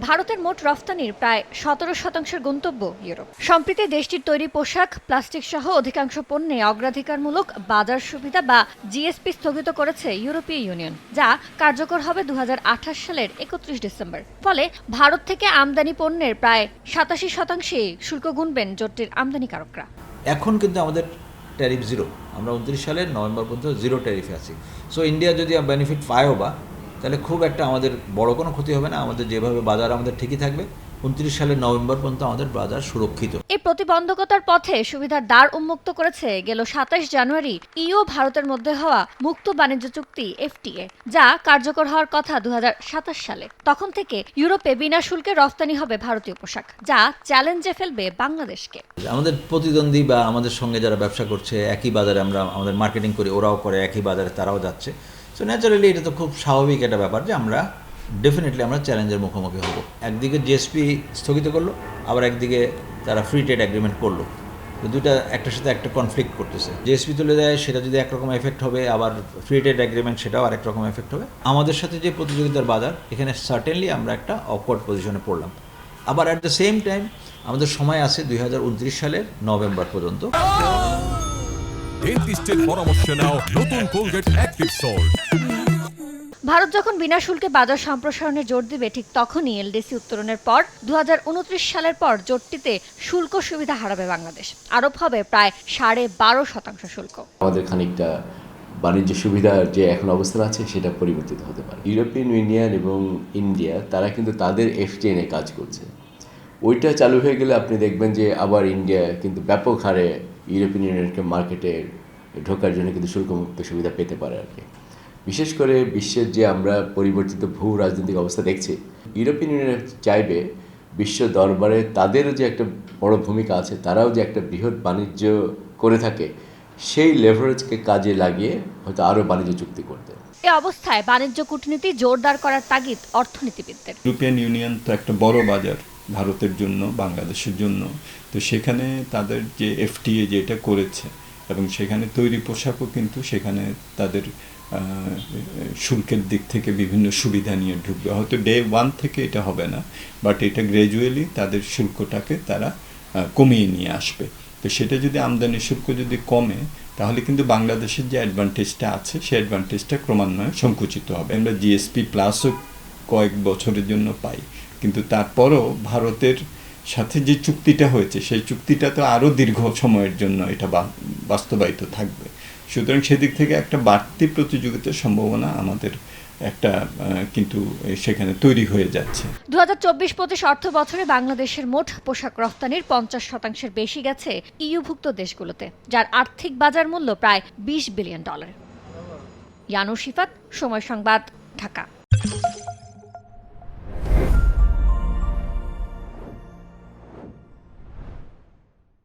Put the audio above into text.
ভারতের মোট রফতানির প্রায় 17% গন্তব্য ইউরোপ। সম্প্রতি দেশটির তৈরি পোশাক, প্লাস্টিক সহ অধিকাংশ পণ্যে অগ্রাধিকারমূলক বাজার সুবিধা বা জিএসপি স্থগিত করেছে ইউরোপীয় ইউনিয়ন, যা কার্যকর হবে 2028 সালের 31 ডিসেম্বর। ফলে ভারত থেকে আমদানি পণ্যের প্রায় 87% শুল্ক গুনবেন জোটটির আমদানিকারকরা। এখন কিন্তু আমাদের ট্যারিফ জিরো, আমরা 29 সালের নভেম্বর পর্যন্ত জিরো ট্যারিফে আছি। সো ইন্ডিয়া যদি বেনিফিট পায়ও বা, তাহলে খুব একটা আমাদের বড় কোনো ক্ষতি হবে না। আমাদের যেভাবে বাজার আমাদের ঠিকই থাকবে। 29 সালের নভেম্বর পর্যন্ত আমাদের বাজার সুরক্ষিত। এই প্রতিবন্ধকতার পথে সুবিধার দ্বার উন্মুক্ত করেছে গেল 27 জানুয়ারি ইউ ভারতের মধ্যে হওয়া মুক্ত বাণিজ্য চুক্তি এফটিএ, যা কার্যকর হওয়ার কথা 2027 সালে। তখন থেকে ইউরোপে বিনা শুল্কে রফতানি হবে ভারতীয় পোশাক, যা চ্যালেঞ্জে ফেলবে বাংলাদেশকে। আমাদের প্রতিদ্বন্দ্বী বা আমাদের সঙ্গে যারা ব্যবসা করছে, একই বাজারে আমরা আমাদের মার্কেটিং করি, ওরাও করে একই বাজারে, তারাও যাচ্ছে। সো ন্যাচারালি এটা তো খুব স্বাভাবিক একটা ব্যাপার যে আমরা ডেফিনেটলি আমরা চ্যালেঞ্জের মুখোমুখি হব। একদিকে জিএসপি স্থগিত করলো, আবার একদিকে তারা ফ্রি ট্রেড এগ্রিমেন্ট করলো। তো দুইটা একটার সাথে একটা কনফ্লিক্ট করতেছে। জিএসপি তুলে দেয়, সেটা যদি একরকম এফেক্ট হবে, আবার ফ্রি ট্রেড এগ্রিমেন্ট সেটাও আরেক রকম এফেক্ট হবে। আমাদের সাথে যে প্রতিযোগিতার বাজার, এখানে সার্টেনলি আমরা একটা অকওয়ার্ড পজিশনে পড়লাম। আবার অ্যাট দ্য সেম টাইম আমাদের সময় আছে 2029 সালের নভেম্বর পর্যন্ত। ডেন্টিস্টের পরামর্শ নাও নতুন কোলগেট অ্যাক্টিভ সল্ট। ভারত যখন বিনা শুল্কে বাজার সম্প্রসারণে জোর দিবে, ঠিক তখনই এলডিসি উত্তরণের পর 2029 সালের পর জোটটিতে শুল্ক সুবিধা হারাবে বাংলাদেশ। আরোপ হবে প্রায় 12.5% শুল্ক। আমাদের খানিকটা বাণিজ্য সুবিধার যে এখন অবস্থান আছে সেটা পরিবর্তিত হতে পারে। ইউরোপিয়ান ইউনিয়ন এবং ইন্ডিয়া তারা কিন্তু তাদের এফটিএ নিয়ে কাজ করছে। ওইটা চালু হয়ে গেলে আপনি দেখবেন যে আবার ইন্ডিয়া কিন্তু ব্যাপক হারে ইউরোপিয়ান ইউনিয়নকে মার্কেটে ঢোকার জন্য কিন্তু শুল্কমুক্ত সুবিধা পেতে পারে আর কি। বিশেষ করে বিশ্বের যে আমরা পরিবর্তিত ভূ রাজনৈতিক অবস্থা দেখছি, ইউরোপিয়ান ইউনিয়ন চাইবে বিশ্ব দরবারে তাদেরও যে একটা বড় ভূমিকা আছে, তারাও যে একটা বৃহৎ বাণিজ্য করে থাকে, সেই লেভারেজকে কাজে লাগিয়ে হয়তো আরও বাণিজ্য চুক্তি করতে। এ অবস্থায় বাণিজ্য কূটনীতি জোরদার করার তাগিদ অর্থনীতিবিদদের। ইউরোপিয়ান ইউনিয়ন তো একটা বড় বাজার ভারতের জন্য, বাংলাদেশের জন্য। তো সেখানে তাদের যে এফটিএ যেটা করেছে, এবং সেখানে তৈরি পোশাকও কিন্তু সেখানে তাদের শুল্কের দিক থেকে বিভিন্ন সুবিধা নিয়ে ঢুকবে। হয়তো ডে 1 থেকে এটা হবে না, বাট এটা গ্র্যাজুয়ালি তাদের শুল্কটাকে তারা কমিয়ে নিয়ে আসবে। তো সেটা যদি আমদানি শুল্ক যদি কমে, তাহলে কিন্তু বাংলাদেশের যে অ্যাডভান্টেজটা আছে সেই অ্যাডভান্টেজটা ক্রমান্বয়ে সংকুচিত হবে। আমরা জিএসপি প্লাসও কয়েক বছরের জন্য পাই, কিন্তু তারপরও ভারতের সাথে যে চুক্তিটা হয়েছে সেই চুক্তিটা তো আরও দীর্ঘ সময়ের জন্য এটা বাস্তবায়িত থাকবে। সুতরাং সেদিক থেকে একটা বাড়তি প্রতিযোগিতার সম্ভাবনা আমাদের একটা কিন্তু সেখানে তৈরি হয়ে যাচ্ছে। 2024-25 অর্থ বছরে বাংলাদেশের মোট পোশাক রফতানির 50% বেশি গেছে ইউভুক্ত দেশগুলোতে, যার আর্থিক বাজার মূল্য প্রায় $20 বিলিয়ন। ইয়ানুর শিফাত, সময় সংবাদ, ঢাকা।